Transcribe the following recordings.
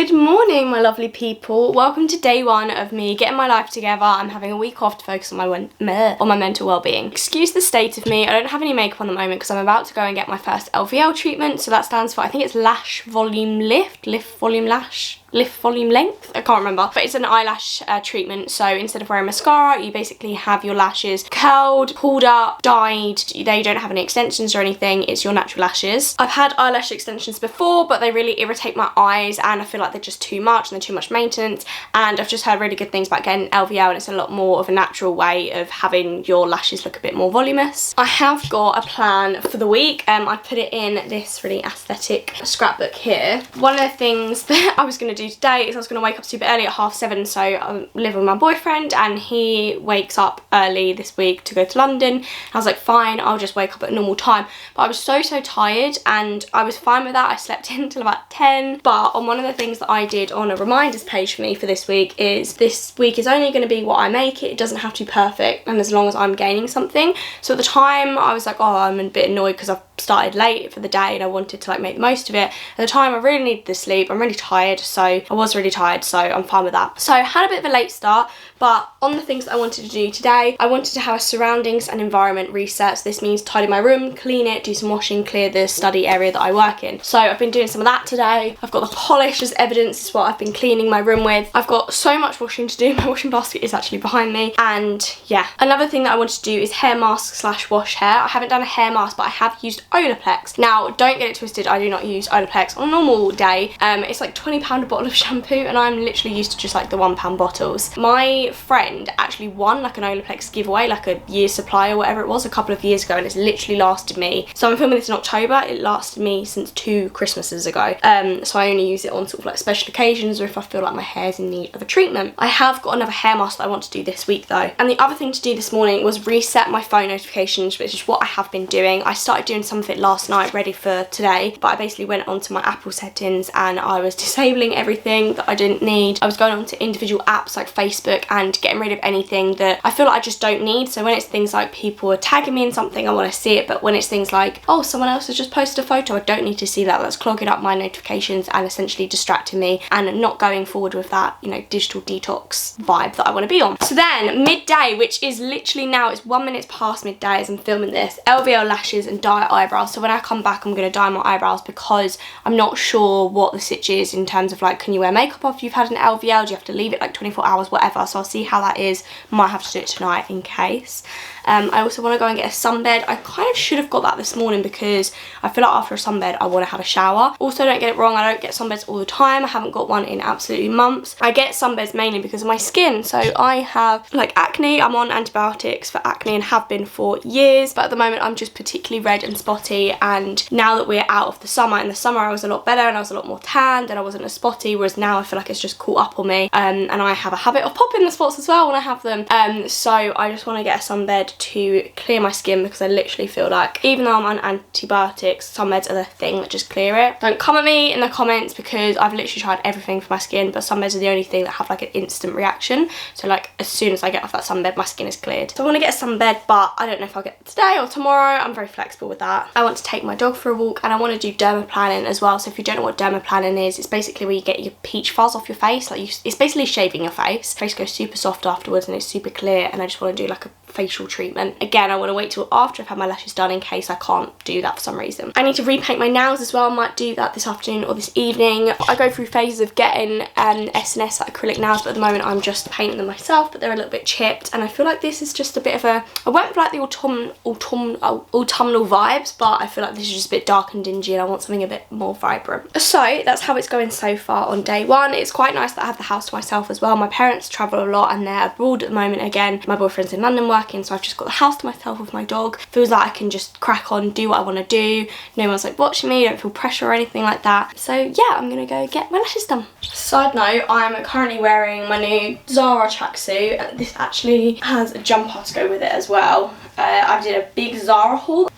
Good morning, my lovely people. Welcome to day one of me getting my life together. I'm having a week off to focus on my mental well-being. Excuse the state of me. I don't have any makeup on the moment because I'm about to go and get my first LVL treatment. So that stands for, I think it's lash volume lift volume lash. Lift volume length, I can't remember, but it's an eyelash treatment. So instead of wearing mascara, you basically have your lashes curled, pulled up, dyed. They don't have any extensions or anything, it's your natural lashes. I've had eyelash extensions before, but they really irritate my eyes and I feel like they're just too much and they're too much maintenance, and I've just heard really good things about getting LVL, and it's a lot more of a natural way of having your lashes look a bit more voluminous. I have got a plan for the week. I put it in this really aesthetic scrapbook here. One of the things that I was going to do today is I was going to wake up super early at 7:30, so I live with my boyfriend and he wakes up early this week to go to London. I was like, fine, I'll just wake up at a normal time, but I was so tired and I was fine with that. I slept in till about 10, but on one of the things that I did on a reminders page for me for this week is only going to be what I make it. It doesn't have to be perfect, and as long as I'm gaining something. So at the time I was like, oh, I'm a bit annoyed because I've started late for the day and I wanted to like make the most of it. At the time I really needed the sleep. I'm really tired, so I was really tired, so I'm fine with that. So I had a bit of a late start, but on the things that I wanted to do today, I wanted to have a surroundings and environment reset. So this means tidy my room, clean it, do some washing, clear the study area that I work in. So I've been doing some of that today. I've got the polish as evidence. Is what I've been cleaning my room with. I've got so much washing to do. My washing basket is actually behind me. And yeah, another thing that I wanted to do is hair mask / wash hair. I haven't done a hair mask, but I have used Olaplex. Now don't get it twisted, I do not use Olaplex on a normal day. It's like £20 a bottle of shampoo and I'm literally used to just like the £1 bottles. My friend actually won like an Olaplex giveaway, like a year's supply or whatever it was, a couple of years ago, and it's literally lasted me, so I'm filming this in October, it lasted me since 2 Christmases ago. So I only use it on sort of like special occasions or if I feel like my hair's in need of a treatment. I have got another hair mask that I want to do this week though. And the other thing to do this morning was reset my phone notifications, which is what I have been doing. I started doing some of it last night ready for today, but I basically went onto my Apple settings and I was disabling everything that I didn't need. I was going on to individual apps like Facebook and getting rid of anything that I feel like I just don't need. So when it's things like people are tagging me in something, I want to see it, but when it's things like, oh, someone else has just posted a photo, I don't need to see that. That's clogging up my notifications and essentially distracting me and not going forward with that, you know, digital detox vibe that I want to be on. So then midday, which is literally now, it's 1 minute past midday as I'm filming this, LVL lashes and dye eyebrows. So when I come back I'm going to dye my eyebrows because I'm not sure what the sitch is in terms of like, can you wear makeup after you've had an LVL? Do you have to leave it like 24 hours, whatever? So I'll see how that is. Might have to do it tonight in case. I also want to go and get a sunbed. I kind of should have got that this morning because I feel like after a sunbed I want to have a shower. Also, don't get it wrong, I don't get sunbeds all the time. I haven't got one in absolutely months. I get sunbeds mainly because of my skin. So I have like acne. I'm on antibiotics for acne and have been for years, but at the moment I'm just particularly red and spotty, and now that we're out of the summer, in the summer I was a lot better and I was a lot more tanned and I wasn't as spotty, whereas now I feel like it's just caught up on me, and I have a habit of popping the spots as well when I have them. So I just want to get a sunbed to clear my skin because I literally feel like even though I'm on antibiotics, sunbeds are the thing that just clear it. Don't come at me in the comments because I've literally tried everything for my skin, but sunbeds are the only thing that have like an instant reaction. So like as soon as I get off that sunbed my skin is cleared. So I want to get a sunbed, but I don't know if I'll get it today or tomorrow. I'm very flexible with that. I want to take my dog for a walk and I want to do dermaplaning as well. So if you don't know what dermaplaning is, it's basically where you get your peach fuzz off your face. Like it's basically shaving your face. Face goes super soft afterwards and it's super clear, and I just want to do like a facial treatment. Again, I want to wait till after I've had my lashes done in case I can't do that for some reason. I need to repaint my nails as well. I might do that this afternoon or this evening. I go through phases of getting S&S like acrylic nails, but at the moment I'm just painting them myself, but they're a little bit chipped, and I feel like this is just a bit of a, I went for like the autumnal vibes, but I feel like this is just a bit dark and dingy and I want something a bit more vibrant. So that's how it's going so far on day one. It's quite nice that I have the house to myself as well. My parents travel a lot and they're abroad at the moment again. My boyfriend's in London working, so I've just got the house to myself with my dog. Feels like I can just crack on, do what I want to do. No one's like watching me, don't feel pressure or anything like that. So yeah, I'm gonna go get my lashes done. Side note, I'm currently wearing my new Zara tracksuit. This actually has a jumper to go with it as well. I did a big Zara haul.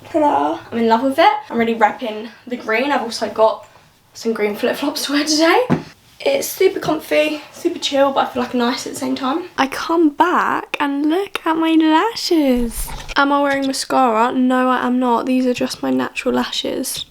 Ta-da! I'm in love with it. I'm really repping the green. I've also got some green flip-flops to wear today. It's super comfy, super chill, but I feel like nice at the same time. I come back and look at my lashes. Am I wearing mascara? No, I am not. These are just my natural lashes.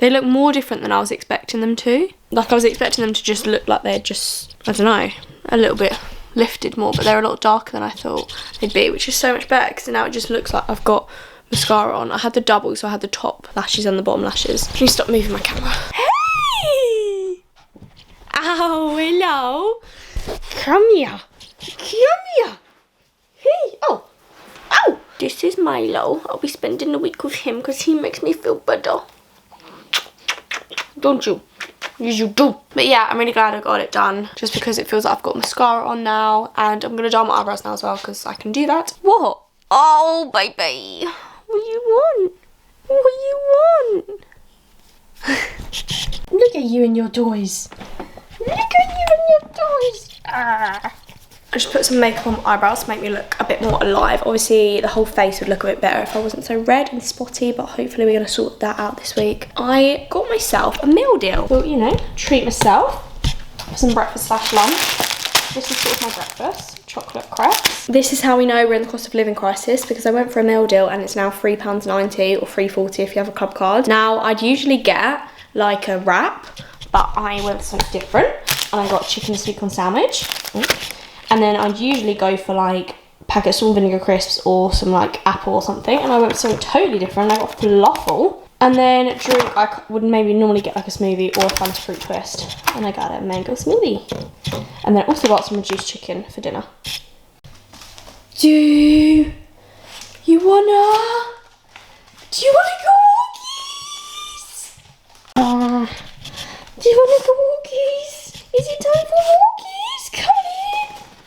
They look more different than I was expecting them to. Like I was expecting them to just look like they're just, I don't know, a little bit lifted more, but they're a lot darker than I thought they'd be, which is so much better because now it just looks like I've got mascara on. I had the double, so I had the top lashes and the bottom lashes. Can you stop moving my camera? Hey! Oh, hello. Come here. Come here. Hey, oh. Oh. This is Milo. I'll be spending the week with him because he makes me feel better. Don't you? Yes, you do. But yeah, I'm really glad I got it done just because it feels like I've got mascara on now, and I'm going to dye my eyebrows now as well because I can do that. What? Oh, baby. What do you want? What do you want? Look at you and your toys. Look at you and your toys. Ah. I just put some makeup on my eyebrows to make me look a bit more alive. Obviously, the whole face would look a bit better if I wasn't so red and spotty, but hopefully we're going to sort that out this week. I got myself a meal deal. So, you know, treat myself for some breakfast / lunch. This is sort of my breakfast, chocolate crepes. This is how we know we're in the cost of living crisis, because I went for a meal deal and it's now £3.90 or £3.40 if you have a club card. Now, I'd usually get like a wrap, but I went for something different and I got chicken and sweet corn sandwich. And then I'd usually go for like a packet of salt and vinegar crisps or some like apple or something. And I went for something totally different. I got falafel. And then drink, I would maybe normally get like a smoothie or a Fanta fruit twist. And I got a mango smoothie. And then I also got some reduced chicken for dinner. Do you wanna go walkies? Do you wanna go walkies? Is it time for walkies? Come in.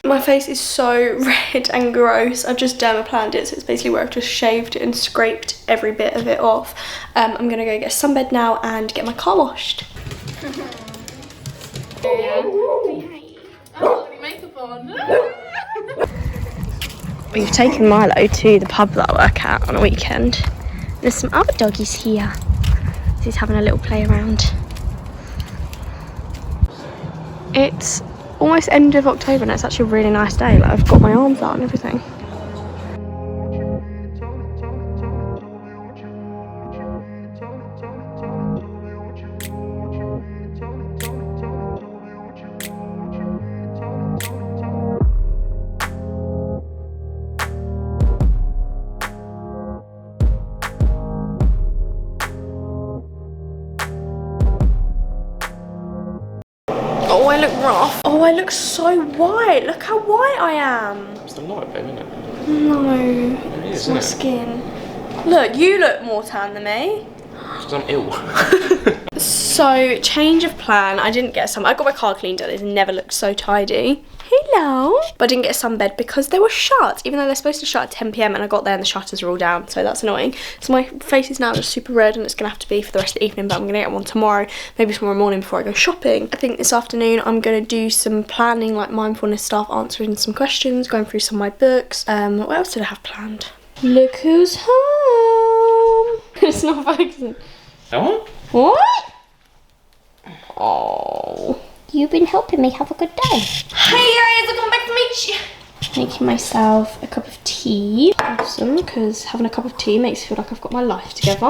My face is so red and gross. I've just dermaplaned it, so it's basically where I've just shaved and scraped every bit of it off. I'm gonna go get sunbed now and get my car washed. We've taken Milo to the pub that I work at on a weekend. There's some other doggies here. He's having a little play around. It's almost end of October and it's actually a really nice day. Like, I've got my arms out and everything. Oh, I look rough. Oh, I look so white. Look how white I am. It's the light, babe, isn't it? No, It is, it's my skin. Look, you look more tan than me. Because I'm ill. So, change of plan. I didn't get some. I got my car cleaned up. It never looked so tidy. Hello. But I didn't get a sunbed because they were shut, even though they're supposed to shut at 10 PM, and I got there and the shutters are all down, so that's annoying. So my face is now just super red and it's gonna have to be for the rest of the evening, but I'm gonna get one tomorrow, maybe tomorrow morning before I go shopping. I think this afternoon I'm gonna do some planning, like mindfulness stuff, answering some questions, going through some of my books. What else did I have planned? Look who's home. It's not focusing. Oh? What? Oh. You've been helping me have a good day. Hey guys, welcome back to my making myself a cup of tea. Awesome, because having a cup of tea makes me feel like I've got my life together.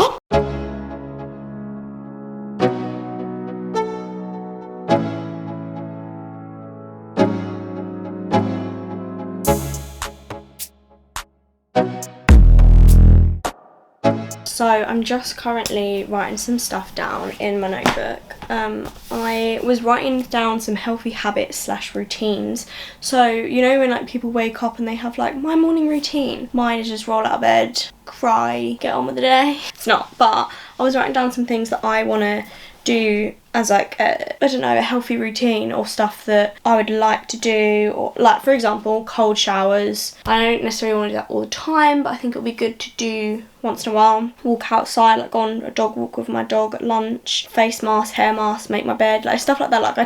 So I'm just currently writing some stuff down in my notebook. I was writing down some healthy habits / routines. So, you know when like people wake up and they have like my morning routine? Mine is just roll out of bed, cry, get on with the day. It's not, but I was writing down some things that I want to do as like a, I don't know, a healthy routine or stuff that I would like to do, or like for example cold showers. I don't necessarily want to do that all the time, but I think it would be good to do once in a while. Walk outside, like go on a dog walk with my dog at lunch, face mask, hair mask, make my bed, like stuff like that. Like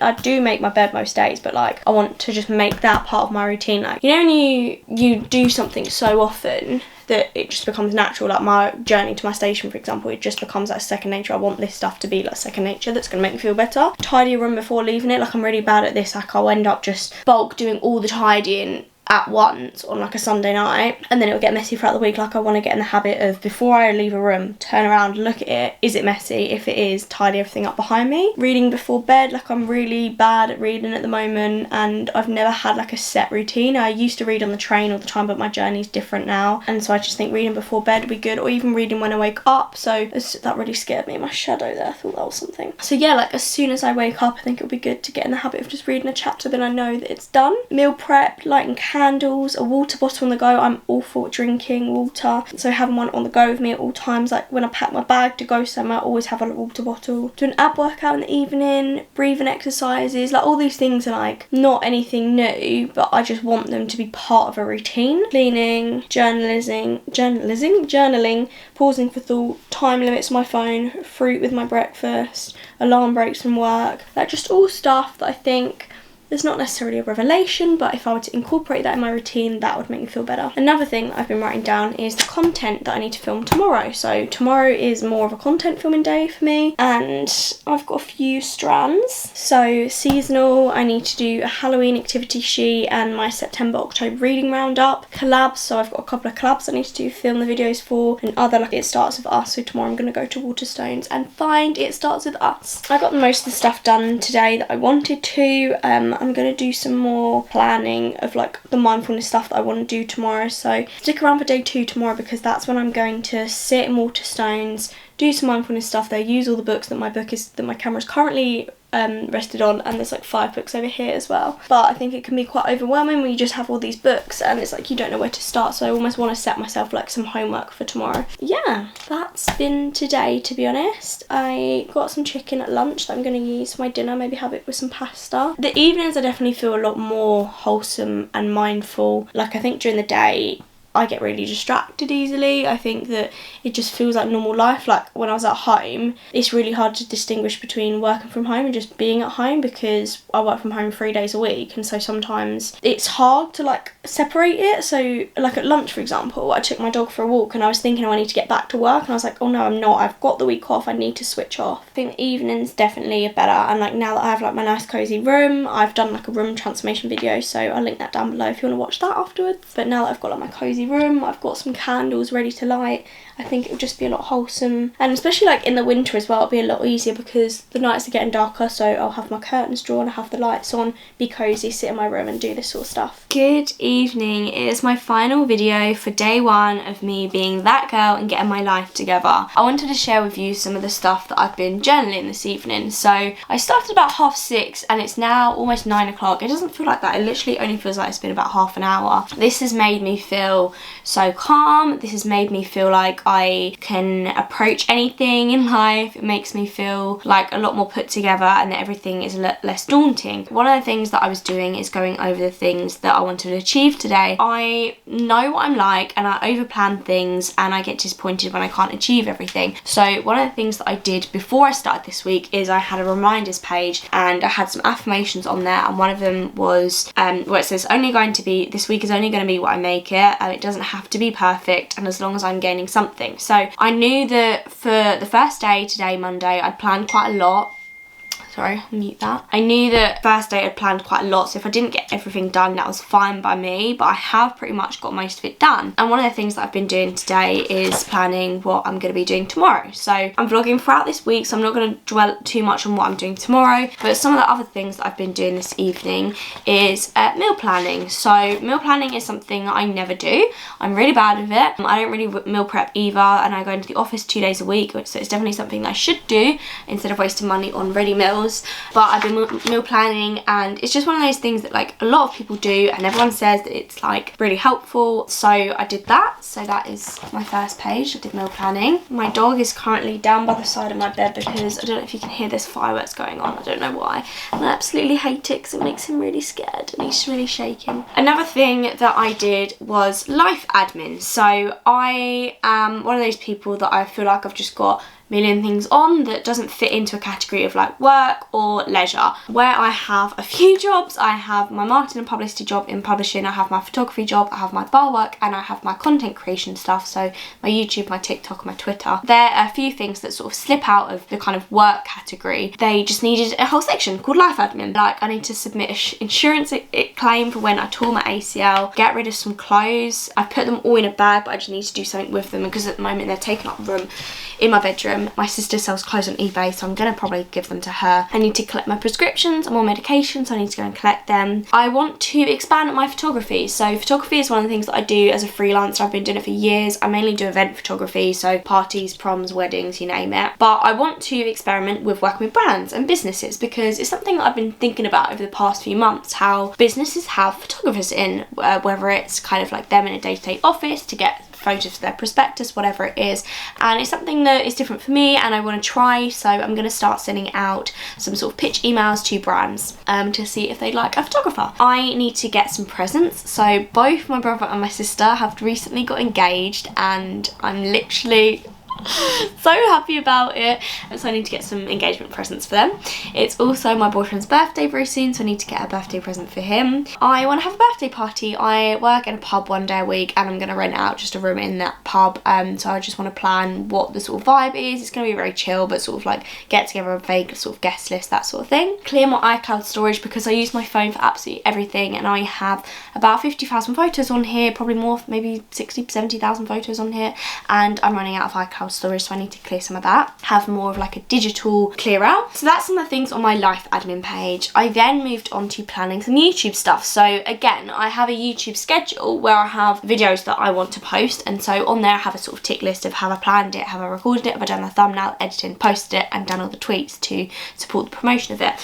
I do make my bed most days, but like I want to just make that part of my routine. Like, you know when you do something so often that it just becomes natural, like my journey to my station for example, it just becomes like second nature. I want this stuff to be like second nature, that's going to make me feel better. Tidy your room before leaving it, like I'm really bad at this, like I'll end up just bulk doing all the tidying at once on like a Sunday night, and then it'll get messy throughout the week. Like I want to get in the habit of, before I leave a room, turn around, look at it. Is it messy? If it is, tidy everything up behind me. Reading before bed, like I'm really bad at reading at the moment, and I've never had like a set routine. I used to read on the train all the time, but my journey's different now, and so I just think reading before bed would be good, or even reading when I wake up. So that really scared me, my shadow there, I thought that was something. So yeah, like as soon as I wake up, I think it'll be good to get in the habit of just reading a chapter, then I know that it's done. Meal prep, lighting candles, a water bottle on the go. I'm all for drinking water, so having one on the go with me at all times. Like when I pack my bag to go somewhere, I always have a water bottle. Do an ab workout in the evening, breathing exercises, like all these things are like not anything new, but I just want them to be part of a routine. Cleaning, journaling, pausing for thought, time limits on my phone, fruit with my breakfast, alarm breaks from work, like just all stuff that I think there's not necessarily a revelation, but if I were to incorporate that in my routine, that would make me feel better. Another thing that I've been writing down is the content that I need to film tomorrow. So tomorrow is more of a content filming day for me, and I've got a few strands. So seasonal, I need to do a Halloween activity sheet and my September-October reading roundup. Collabs, so I've got a couple of collabs I need to film the videos for, and other like It Starts With Us. So tomorrow I'm going to go to Waterstones and find It Starts With Us. I got most of the stuff done today that I wanted to. I'm going to do some more planning of like the mindfulness stuff that I want to do tomorrow, so stick around for day 2 tomorrow, because that's when I'm going to sit in Waterstones, do some mindfulness stuff there, use all the books that my camera's currently rested on, and there's like 5 books over here as well. But I think it can be quite overwhelming when you just have all these books and it's like you don't know where to start, so I almost want to set myself like some homework for tomorrow. Yeah, that's been today, to be honest. I got some chicken at lunch that I'm going to use for my dinner, maybe have it with some pasta. The evenings I definitely feel a lot more wholesome and mindful. Like I think during the day I get really distracted easily. I think that it just feels like normal life. Like when I was at home, it's really hard to distinguish between working from home and just being at home, because I work from home 3 days a week, and so sometimes it's hard to like separate it. So like at lunch, for example, I took my dog for a walk and I was thinking, oh, I need to get back to work, and I was like, oh no, I'm not. I've got the week off, I need to switch off. I think the evenings definitely are better, and like now that I have like my nice cozy room, I've done like a room transformation video, so I'll link that down below if you want to watch that afterwards. But now that I've got like my cozy room, I've got some candles ready to light, I think it would just be a lot wholesome, and especially like in the winter as well, it'll be a lot easier because the nights are getting darker, so I'll have my curtains drawn, I'll have the lights on, be cozy, sit in my room and do this sort of stuff. Good evening, it is my final video for day 1 of me being that girl and getting my life together. I wanted to share with you some of the stuff that I've been journaling this evening. So I started about 6:30 and it's now almost 9 o'clock. It doesn't feel like that, it literally only feels like it's been about half an hour. This has made me feel so calm, this has made me feel like I can approach anything in life. It makes me feel like a lot more put together and that everything is a lot less daunting. One of the things that I was doing is going over the things that I wanted to achieve today. I know what I'm like and I overplan things and I get disappointed when I can't achieve everything. So one of the things that I did before I started this week is I had a reminders page and I had some affirmations on there, and one of them was where it says this week is only going to be what I make it, and it doesn't have to be perfect, and as long as I'm gaining something. So I knew that for the first day today, Monday, I'd planned quite a lot. Sorry, I'll mute that. I knew that first day I'd planned quite a lot, so if I didn't get everything done, that was fine by me, but I have pretty much got most of it done. And one of the things that I've been doing today is planning what I'm going to be doing tomorrow. So I'm vlogging throughout this week, so I'm not going to dwell too much on what I'm doing tomorrow, but some of the other things that I've been doing this evening is meal planning. So meal planning is something that I never do. I'm really bad with it. I don't really meal prep either, and I go into the office 2 days a week, so it's definitely something that I should do instead of wasting money on ready meals. But I've been meal planning, and it's just one of those things that like a lot of people do and everyone says that it's like really helpful, so I did that. So that is my first page. I did meal planning. My dog is currently down by the side of my bed because I don't know if you can hear, there's fireworks going on. I don't know why, and I absolutely hate it because it makes him really scared and he's really shaking. Another thing that I did was life admin. So I am one of those people that I feel like I've just got million things on that doesn't fit into a category of like work or leisure. Where I have a few jobs, I have my marketing and publicity job in publishing, I have my photography job, I have my bar work, and I have my content creation stuff, so my YouTube, my TikTok, my Twitter. There are a few things that sort of slip out of the kind of work category. They just needed a whole section called life admin. Like, I need to submit an insurance claim for when I tore my ACL, get rid of some clothes. I put them all in a bag, but I just need to do something with them because at the moment they're taking up room in my bedroom. My sister sells clothes on eBay, so I'm gonna probably give them to her. I need to collect my prescriptions. I'm on medication, so I need to go and collect them. I want to expand my photography. So photography is one of the things that I do as a freelancer. I've been doing it for years. I mainly do event photography, so parties, proms, weddings, you name it. But I want to experiment with working with brands and businesses because it's something that I've been thinking about over the past few months, how businesses have photographers in, whether it's kind of like them in a day-to-day office to get photos for their prospectus, whatever it is, and it's something that is different for me and I want to try. So I'm going to start sending out some sort of pitch emails to brands to see if they'd like a photographer. I need to get some presents, so both my brother and my sister have recently got engaged and I'm literally so happy about it, so I need to get some engagement presents for them. It's also my boyfriend's birthday very soon, so I need to get a birthday present for him. I want to have a birthday party. I work in a pub one day a week and I'm going to rent out just a room in that pub, so I just want to plan what the sort of vibe is. It's going to be very chill, but sort of like get together a vague sort of guest list, that sort of thing. Clear my iCloud storage because I use my phone for absolutely everything, and I have about 50,000 photos on here, probably more, maybe 60, 70,000 photos on here, and I'm running out of iCloud storage, so I need to clear some of that, have more of like a digital clear out. So that's some of the things on my life admin page. I then moved on to planning some YouTube stuff. So again, I have a YouTube schedule where I have videos that I want to post, and so on there I have a sort of tick list of have I planned it, have I recorded it, have I done the thumbnail, editing, posted it, and done all the tweets to support the promotion of it.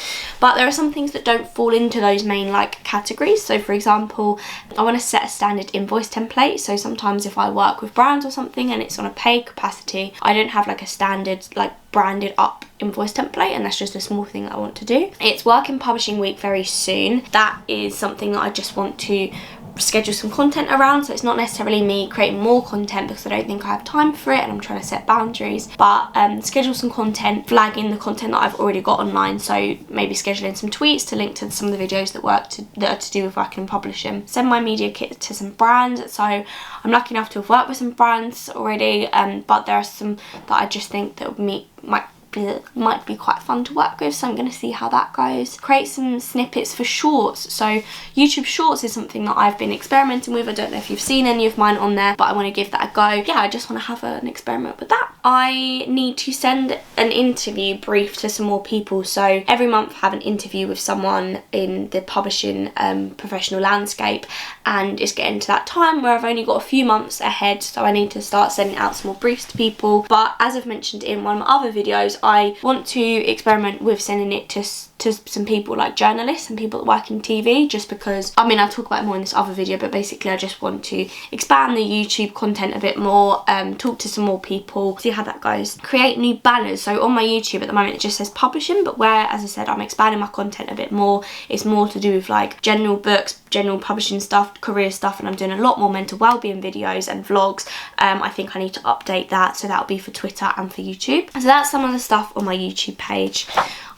But there are some things that don't fall into those main like categories. So for example, I want to set a standard invoice template. So sometimes if I work with brands or something and it's on a paid capacity, I don't have like a standard like branded up invoice template, and that's just a small thing that I want to do. It's work in publishing week very soon. That is something that I just want to schedule some content around, so it's not necessarily me creating more content because I don't think I have time for it and I'm trying to set boundaries, but schedule some content, flagging the content that I've already got online, so maybe scheduling some tweets to link to some of the videos that are to do with working and publishing. Send my media kit to some brands, so I'm lucky enough to have worked with some brands already, but there are some that I just think that might be quite fun to work with, so I'm going to see how that goes. Create some snippets for shorts. So YouTube shorts is something that I've been experimenting with. I don't know if you've seen any of mine on there, but I want to give that a go. Yeah, I just want to have an experiment with that. I need to send an interview brief to some more people. So every month I have an interview with someone in the publishing professional landscape, and it's getting to that time where I've only got a few months ahead, so I need to start sending out some more briefs to people. But as I've mentioned in one of my other videos, I want to experiment with sending it to some people like journalists and people that work in TV, just because, I mean, I'll talk about it more in this other video, but basically I just want to expand the YouTube content a bit more, talk to some more people, see how that goes. Create new banners. So on my YouTube at the moment it just says publishing, but where, as I said, I'm expanding my content a bit more, it's more to do with like general books, general publishing stuff, career stuff, and I'm doing a lot more mental wellbeing videos and vlogs. I think I need to update that, so that'll be for Twitter and for YouTube. So that's some of the stuff on my YouTube page.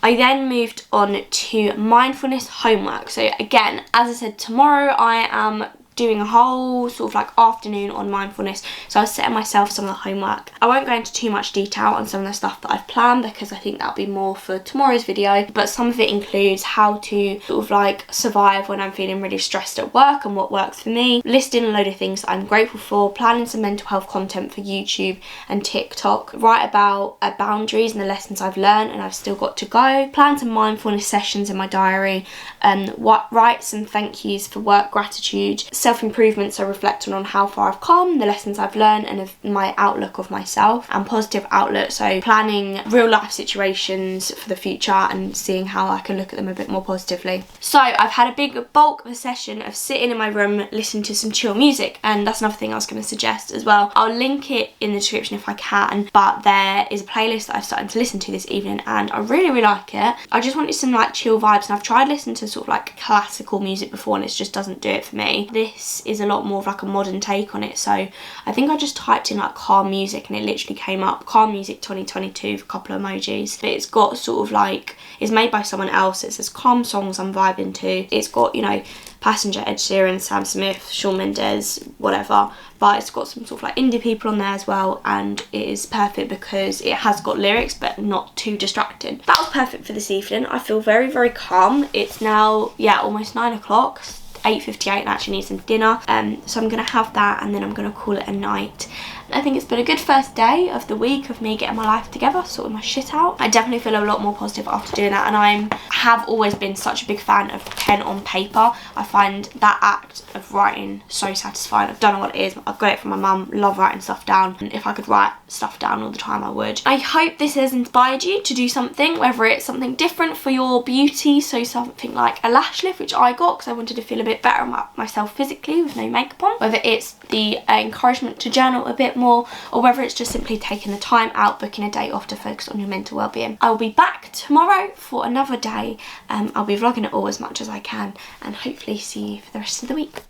I then moved on to mindfulness homework. So again, as I said, tomorrow I am doing a whole sort of like afternoon on mindfulness, so I was setting myself some of the homework. I won't go into too much detail on some of the stuff that I've planned because I think that'll be more for tomorrow's video, but some of it includes how to sort of like survive when I'm feeling really stressed at work and what works for me, listing a load of things that I'm grateful for, planning some mental health content for YouTube and TikTok, write about boundaries and the lessons I've learned and I've still got to go, plan some mindfulness sessions in my diary, write some thank yous for work gratitude, self-improvement, so reflecting on how far I've come, the lessons I've learned, and of my outlook of myself, and positive outlook, so planning real life situations for the future and seeing how I can look at them a bit more positively. So I've had a big bulk of a session of sitting in my room listening to some chill music, and that's another thing I was going to suggest as well. I'll link it in the description if I can, but there is a playlist that I've started to listen to this evening and I really like it. I just wanted some like chill vibes, and I've tried listening to sort of like classical music before and it just doesn't do it for me. This this is a lot more of like a modern take on it. So I think I just typed in like calm music and it literally came up calm music 2022 with a couple of emojis. But it's got sort of like, it's made by someone else. It says calm songs I'm vibing to. It's got, you know, Passenger, Ed Sheeran, Sam Smith, Shawn Mendes, whatever, but it's got some sort of like indie people on there as well, and it is perfect because it has got lyrics but not too distracting. That was perfect for this evening. I feel very, very calm. It's now, yeah, almost 9 o'clock, 8:58, and I actually need some dinner, so I'm gonna have that and then I'm gonna call it a night. I think it's been a good first day of the week of me getting my life together, sorting my shit out. I definitely feel a lot more positive after doing that, and I have always been such a big fan of pen on paper. I find that act of writing so satisfying. I don't know what it is. I've got it from my mum. Love writing stuff down, and if I could write stuff down all the time I would. I hope this has inspired you to do something, whether it's something different for your beauty, so something like a lash lift, which I got because I wanted to feel a bit better about myself physically with no makeup on, whether it's the encouragement to journal a bit more, or whether it's just simply taking the time out, booking a day off to focus on your mental well-being. I will be back tomorrow for another day. I'll be vlogging it all as much as I can, and hopefully see you for the rest of the week.